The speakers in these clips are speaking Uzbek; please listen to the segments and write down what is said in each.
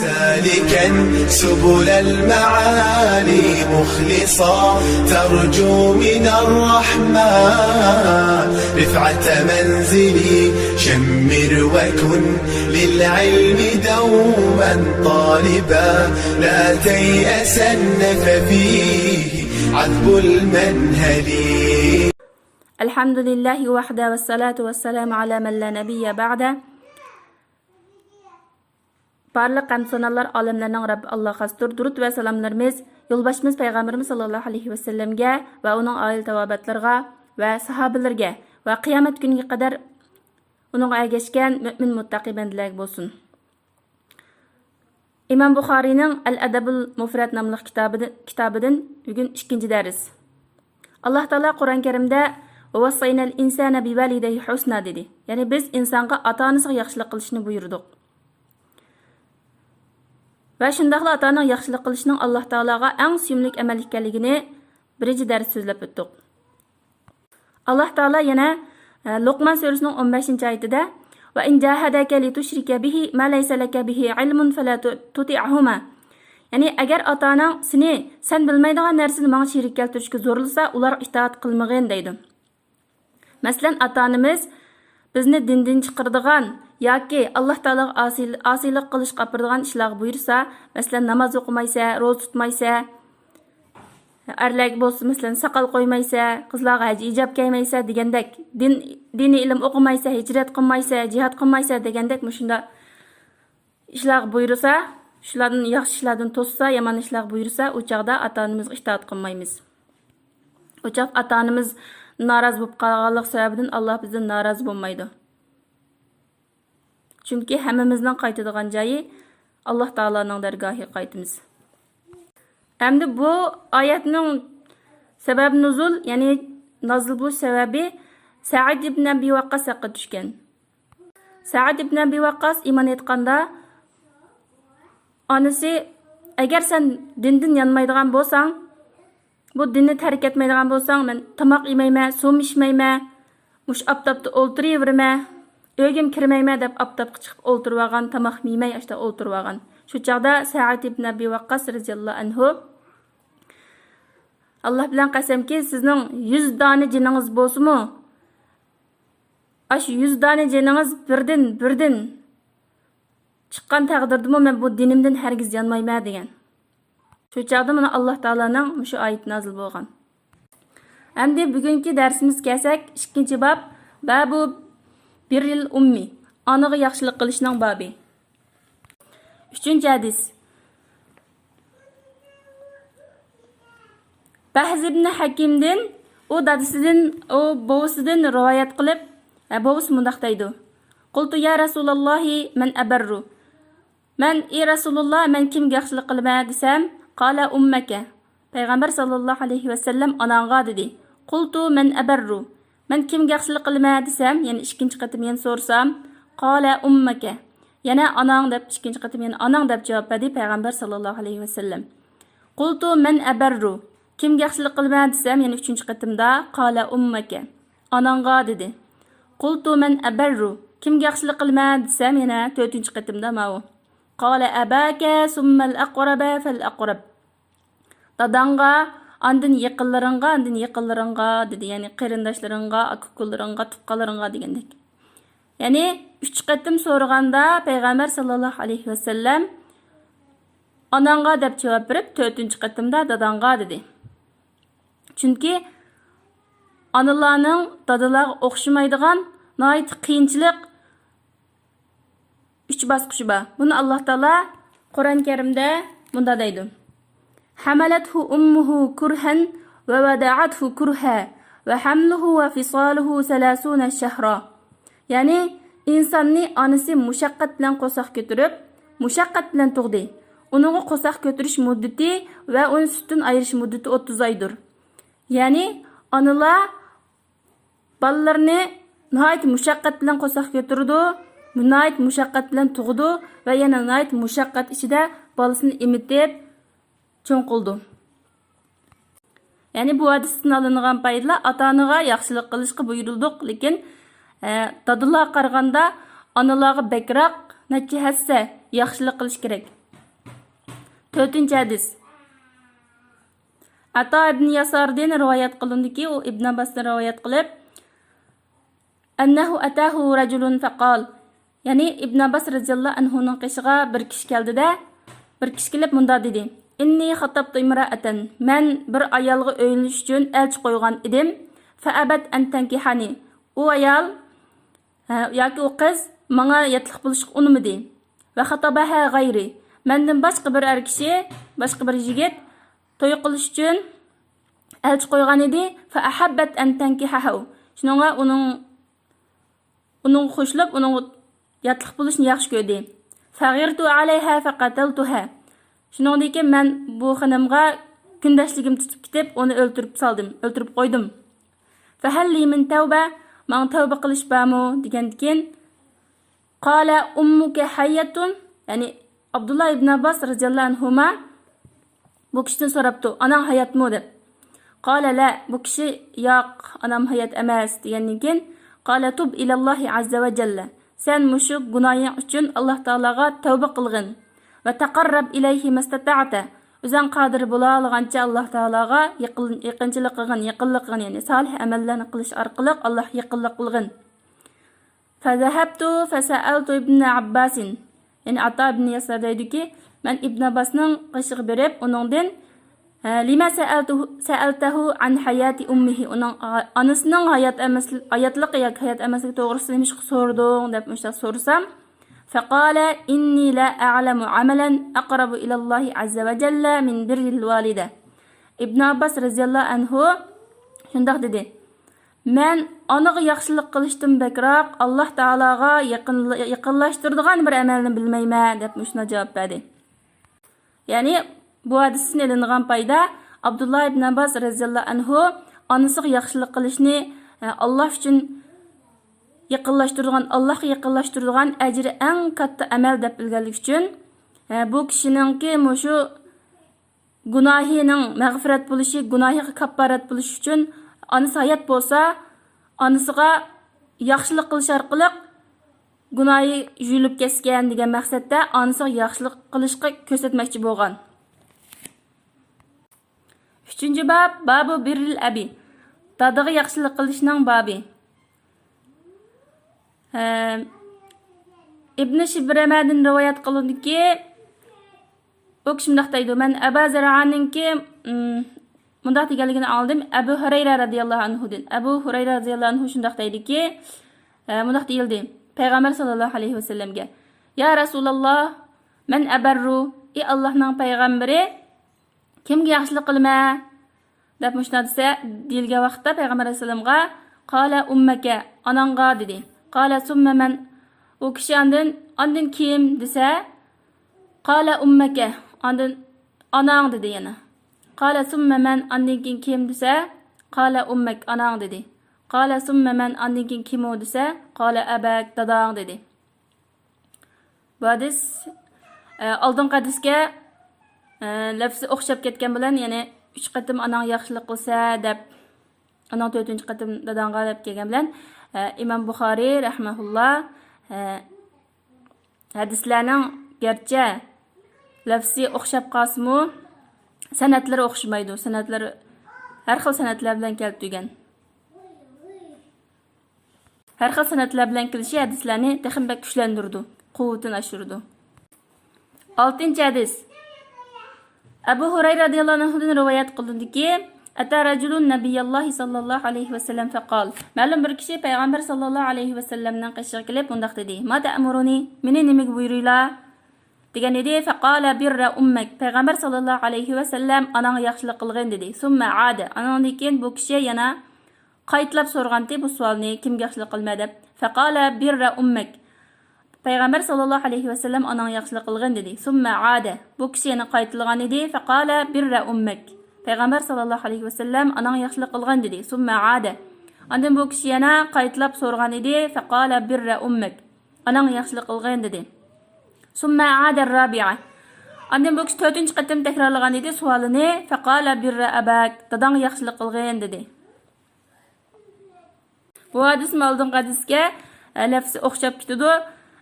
سالكا سبل المعالي مخلصا ترجو من الرحمن رفعة منزلي شمر وكن للعلم دوما طالبا لا تيأسن ففيه عذب المنهل. الحمد لله وحده والصلاة والسلام على من لا نبي بعده. Barliq hamd sanallar alemlerinin Rabbi Allah xastur. Durud ve salamlarımız yolbaşımız Peygamberimiz sallallahu aleyhi ve sellemge ve onun aile tevabatlarına ve sahabelerge ve kıyamet gününe kadar onun ergeçken mümin muttaqi bendiler olsun. İmam Bukhari'nin El-Adabul Mufrad namlı kitabıdan bugün 2. ders. Allah Teala Kur'an-ı Kerim'de "Vasaynal insana bivalidayhi husna" dedi. Yani biz insanga ata-anasiga yaxshilik qilishni buyurdik. Ve şundaqla ata-onaga yaxshilik qilishning Alloh taologa eng suyimlik amal ekanligini birinchi dars so'zlab o'tdik. Alloh taolo yana Luqman surasining 15-oyatida "Va in jahadaka litushrika bihi ma laysa laka bihi ilmun fala tuti'huma." Yani agar ata-onang sen bilmaydigan narsani menga sherik keltirishga zo'rlasa, ular itoat qilmag'in deydi. Masalan, ata-onamiz bizni dindan chiqaradigan yoki Alloh taologa osiylik qilishga apiradigan ishlar buyursa, masalan, namoz o'qimaysa, ro'za tutmaysa, erlarga bo'lsa, masalan, saqal qo'ymaysa, qizlarga haj ijob kiymaysa degandek, diniy ilm o'qimaysa, hijrat qilmaysa, jihad qilmaysa degandek shunda ishlar buyursa, shulardan yaxshi ishlardan to'ssa, yomon ishlar buyursa, u chaqda ata-onamizga itoat qilmaymiz. U chaq ata-onamiz naroz bo'lib qolganlik sababidan Alloh bizdan naroz bo'lmaydi. Chunki hammamizning qaytadigan joyi Alloh taoloning dargohiga qaytamiz. Endi bu oyatning sabab nuzul, ya'ni nozil bo'lish sababi Sa'd ibn Abi Waqqas haqida tushgan. Sa'd ibn Abi Waqqas iymon etganda onasi agar sen dindan yanmaydigan bo'lsang, bu dinni tark etmaydigan bo'lsang, men tomoq yemayman, suv ichmayman, mush aptapda o'ltiraverman, o'gim kirmayman deb aptapga chiqib o'ltirib olgan, tomoq yeymay ashta o'ltirib olgan. Shu chaqda Sa'd ibn Abi Waqqas radhiyallohu anhu Allah bilan qasamki, sizning 100 dona jiningiz bo'lsa-mu, ash 100 dona jiningiz birdan chiqqan taqdirdimi men bu dinimdan hargiz yanmayman degan. Shu chaqda mana Alloh taolaning shu oyat nozil bo'lgan. Endi bugungi darsimiz kelsak, 2-bob, babu birril ummi, onaga yaxshilik qilishning bobi. 3-hadis. Bahz ibn Hakimdan u dadasidan, u bovisidan rivoyat qilib, bovisi mundaq deydi: "Qultu ya Rasululloh, man abarru?" Men ey Rasululloh, men kimga yaxshilik qilaman desam, qala ummaka. Payg'ambar sallallohu alayhi va sallam onangga dedi. Qultu man abarru? Men kimga yaxshilik qilaman desam, yana 2-chi qatim yana so'rsam, qala ummaka. Yana onang deb 2-chi qatim yana onang deb javob berdi Payg'ambar sallallohu alayhi va sallam. Qultu man abarru? Kimga yaxshilik qilaman desam, yana 3-chi qatimda qala ummaka. Onangga dedi. Qultu man abarru? Kimga yaxshilik qilaman desam, yana 4-chi qatimda ma'u. Qala abaka summa al-aqraba fal-aqrab. Dadanga, andın yaqinlaringga dedi. Yani qarindoshlaringga, aka-ukalaringga, tuqqanlaringga degandek. Yani 3 qatim so'raganda Payg'ambar sallallohu alayhi va sallam onangga deb javob berib, 4-chi qatimda dadanga dedi. Chunki onalarning dadalarga o'xshamaydigan nihoyat qiyinchilik 3 bosqichi bor. Buni Alloh taolo Qur'on-i Karimda bunda deydi: "Hamalathu ummuhu kurhan va wada'athu kurha va hamluhu va fisaluhu 30 shahra." Yani insonni onasi mushaqqat bilan qo'saq ko'tarib, mushaqqat bilan tug'di. Uning qo'saq ko'tarish muddati va uni sutdan ayirish muddati 30 oydir. Yani onalar bolalarni nihoyat mushaqqat bilan qo'saq ko'tardi, nihoyat mushaqqat bilan tug'di va yana nihoyat mushaqqat ichida bolasini emitib cho'ng qildi. Yani bu hadisdan olingan foydalar ota-onaga yaxshilik qilishga buyurildik, lekin dadalar qaraganda onalarga bekroq necha hassa yaxshilik qilish kerak. 4-chi hadis. Ato ibn Yasardan rivoyat qilindiki, u Ibn Abbosdan rivoyat qilib, annahu atahu rajulun faqal. Ya'ni Ibn Abbos radhiyallohu anhuning qishiga bir kishi keldida, bir kishi kelib munda dedi: "Inni khatabtu imra'atan. Men bir ayolga o'ylanish uchun elchi qo'ygan edim. Fa abat an tankihani." U ayol yoki u qiz menga yatliq bo'lishga unumadi. Va khatabaha g'ayri. Mendan boshqa bir er kishi, boshqa bir yigit to'y qilish uchun elchi qo'ygan edi. Fa ahabbat an tankihahu. Shuningga uning xushlik, uning yatliq bo'lishni yaxshi ko'rdi. Fag'irtu alayha faqataltuha. Shuningdek keyin men bu xonimga kundashligim tutib ketib, uni o'ltirib qo'ydim. Fa halli min tawba, men tavba qilish bormi degandan keyin qala ummuka hayyatun, ya'ni Abdullah ibn Abbos radhiyallohu anhuma bu kishidan so'rabdi, "Anang hayotmi?" deb. Qala la, bu kishi yo'q, anam hayot emas degandan keyin qala tub ilallohi azza va jalla. Sen mushu gunohing uchun Alloh taolaga tavba qilgin va taqarrab ilayhi mastata'ta. O'zing qodir bo'la olgancha Alloh taolaga yaqinchilik qilgin, ya'ni solih amallarni qilish orqali Alloh yaqinlik qilgin. Fa zahabtu fa sa'altu ibn Abbas. Ya'ni Ato ibn Yasar deydiki, men Ibn Abbosning qishiga berib, uningdan lima sa'altahu an hayati ummihi, uning onasining hayotligi yoki hayot emasligi to'g'risida nima so'rading deb so'rasam, faqala inni la a'lamu amalan aqrabu ila Allohi azza va jalla min birril walida. Ibn Abbos radhiyallohu anhu shunday dedi: "Men onaga yaxshilik qilishdan bekroq Alloh taologa yaqinlashtiradigan bir amalni bilmayman" deb shuna javob berdi. Ya'ni bu hadisdan ilingan payda Abdullah ibn Abbos radhiyallohu anhu onasiga yaxshilik qilishni Alloh uchun Allohga yaqinlashtiradigan ajri eng katta amal deb bilganlik uchun bu kishiningki shu gunohining mag'firat bo'lishi, gunohiga kaffarat bo'lishi uchun onasi hayot bo'lsa, onasiga yaxshilik qilish orqali gunohi yuyilib ketgan degan maqsadda onasiga yaxshilik qilishga ko'rsatmoqchi bo'lgan. 3-chi bab, babu birril abi. Dadaga yaxshilik qilishning babi. Ibn Shibramadan rivoyat qilindiki, u kishi shunday deydi: "Men Abu Zar'aninki bunday deganligini oldim, Abu Hurayra radhiyallohu anhudan. Abu Hurayra radhiyallohu anhu shunday deydiki, bunday deyildi Payg'ambar sallallohu alayhi vasallamga: "Ya Rasululloh, men abarru, Allohning payg'ambari kimga yaxshilik qilma?" deb shunday desa, deyilgan vaqtda Payg'ambar alayhisalomga qala ummaka, onangga dedi. Qala summa man, u kishi ondan kim desa, qala ummaka, ondan onang dedi yana. Qala summa man, ondan keyin kim desa, qala ummak, onang dedi. Qala summa man, ondan keyin kim u desa, qala abak, dadang dedi. Bu hadis oldingi hadisga lafzi o'xshab ketgan bilan, ya'ni 3 qatim onang yaxshilik qilsa deb, onang 4-chi qatim dadangga deb kelgan bilan Imam Buxoriy rahimahulloh hadislarning garchi lafzi o'xshab qolsa-mu, sanatlari o'xshamaydi. Sanatlari har xil sanatlar bilan kelib turgan. Har xil sanatlar bilan kelishi hadislarni texnik kuchlantirdi, quvvatini oshirdi. 6-chi hadis. Abu Hurayra radhiyallohu anhudan rivoyat qilindiki, ata rajulun nabiyallohi sallallohu alayhi vasallam faqal. Ma'lum bir kishi payg'ambar sallallohu alayhi vasallamdan qishiga kelib bunday dedi: "Ma ta'muruni? Meni nimaga buyuringlar?" degan edi. Faqala birra ummak. Payg'ambar sallallohu alayhi vasallam onangga yaxshilik qilgin dedi. Summa ada. Andan keyin bu kishi yana qaytlab so'rgandi bu savolni, kimga yaxshilik qilma deb. Faqala birra ummak. Payg'ambar sallallohu alayhi vasallam onangga yaxshilik qilgin dedi. Summa ada. Bu kishi yana qaytilgan edi. Faqala birra ummak. Payg'ambar sallallohu alayhi vasallam onangga yaxshilik qilgin dedi. Summa ada. Ondan bu kishi yana qaytlab so'rgan edi. Faqala birra ummak. Onangga yaxshilik qilgin dedi. Summa ada rabi'a. Ondan bu kishi 4-chi qatim takrorlagan edi savolini. Faqala birra abak. Dadang yaxshilik qilgin dedi. Bu hadis oldingi hadisga lafzi o'xshab ketdi,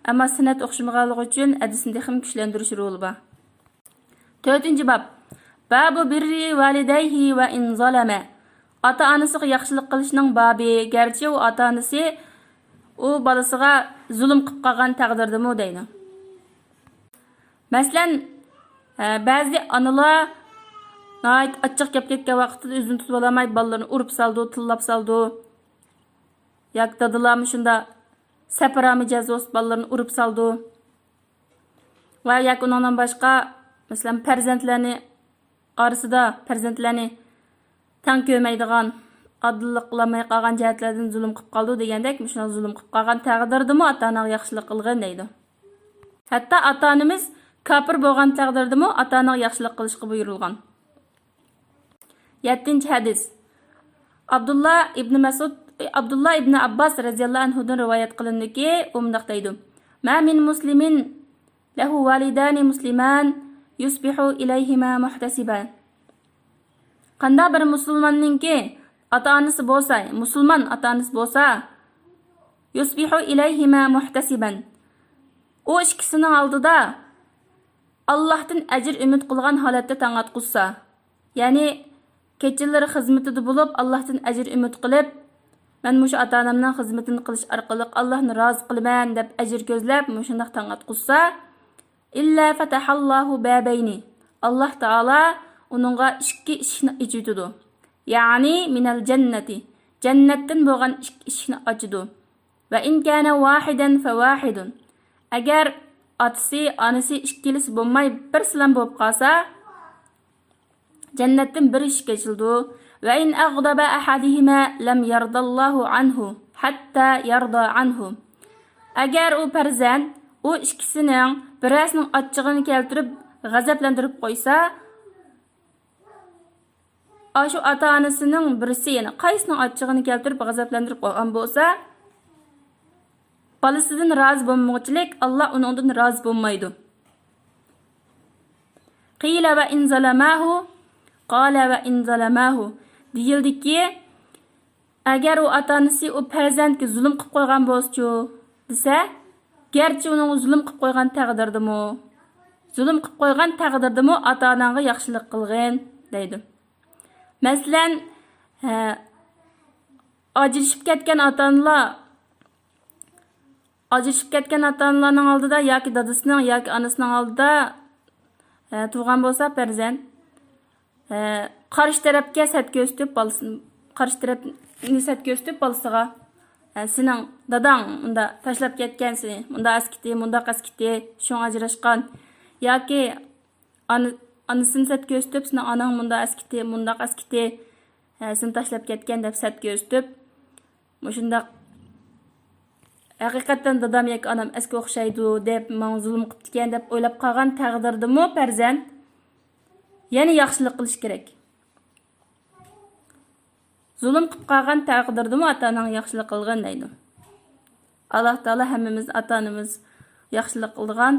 ammo sanat o'xshamaganligi uchun hadisni ham kuchlantirish roli bor. 4-cü bab. Babu birri validayhi ve in zalama. Ata-anasıga yaxşılık qilishning babi. Gerçi o ata-anası o balasıga zulm qilib qolgan taqdirdimi deydi. Masalan, ba'zi analar nayt açıq gap ketgan vaqtida o'zini tutib olamay balalarni urib saldi, tillab saldi. Yak dadılarmı şunda separami cezos balalarni urib saldi. Va yak ondan başqa masalan farzandlarni arasida farzandlarni tang ko'maydigan, adillik qilmay qolgan jihatlardan zulm qilib qoldi degandek, shuna zulm qilib qolgan taqdirdimi ota-onaga yaxshilik qilgan deydi. Hatto ota-onamiz kafir bo'lgan taqdirdimi ota-onaga yaxshilik qilishga buyurilgan. 7-ci hadis. Abdullah ibn Abbas radhiyallahu anhudan rivoyat qilindiki, u mundaq deydi: "Ma min muslimin lahu walidani musliman yusbihu ilayhima muhtasiban." Qanda bir musulmonninki ota-onasi bo'lsa, musulmon ota-onasi bo'lsa, yusbihu ilayhima muhtasiban. O ikkisining oldida Allohdan ajr umid qilgan holatda tong otqizsa, ya'ni kechalari xizmatida bo'lib, Allohdan ajr umid qilib, men mushu ota-onamning xizmatini qilish orqali Allohni rozi qilaman deb ajr ko'zlab, mushundaq tong otqizsa, illa fatahallohu babayni. Alloh taolo uningga ikki eshikni ochadi. Ya'ni minal jannati. Jannatdan bo'lgan ikki eshikni ochadi. Va in kana wahidan fa wahidun. Agar otasi, onasi ikkilisi bo'lmay bir silam bo'lib qolsa, jannatdan bir eshik ochildi. Va in aghdaba ahadihima lam yardallohu anhu hatta yarda anhu. Agar u farzand o ikkisining birasining achchig'ini keltirib g'azablantirib qo'ysa, ashu ota-onasining birisi, ya'ni qaysining achchig'ini keltirib g'azablantirib qo'ygan bo'lsa, balasidan rozi bo'lmoqchilik Alloh uningdan rozi bo'lmaydi. Qila va in zalamahu qala va in zalamahu. Deyildiki, agar u ota-onasi o farzandga zulm qilib qo'ygan bo'lsa-chi, desa, gerçi uning zulm qilib qo'ygan taqdirdimi? Zulm qilib qo'ygan taqdirdimi ota-onaga yaxshilik qilgan deydi. Masalan, ajrashib ketgan ota-onalarning oldida yoki dadasining yoki onasining oldida tug'gan bo'lsa farzand, qarshi tarafga sat ko'rsatib bolasini, qarshi tarafni sat ko'rsatib bolasiga, sening dadang unda tashlab ketgansan, unda askiti, munda qaskiti, shun ajrashgan, yoki anasini sat ko'rsatib, sening onang munda askiti, munda qaskiti, sen tashlab ketgan deb sat ko'rsatib, shunda haqiqatan dadam yoki onam aska o'xshaydi deb men zulm qilib ekan deb o'ylab qolgan taqdirdimi farzand yana yaxshilik qilish kerak. Zulm qilib qolgan taqdirdimi ota-onaga yaxshilik qilgan deydi. Alloh taolo hammamiz ota-onamiz yaxshilik qilgan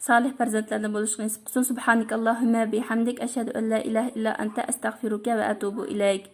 salih farzandlardan bo'lishni nasib qilsin. Subhanakallahumma bihamdik ashhadu an la ilaha illa anta astaghfiruka va atubu ilayk.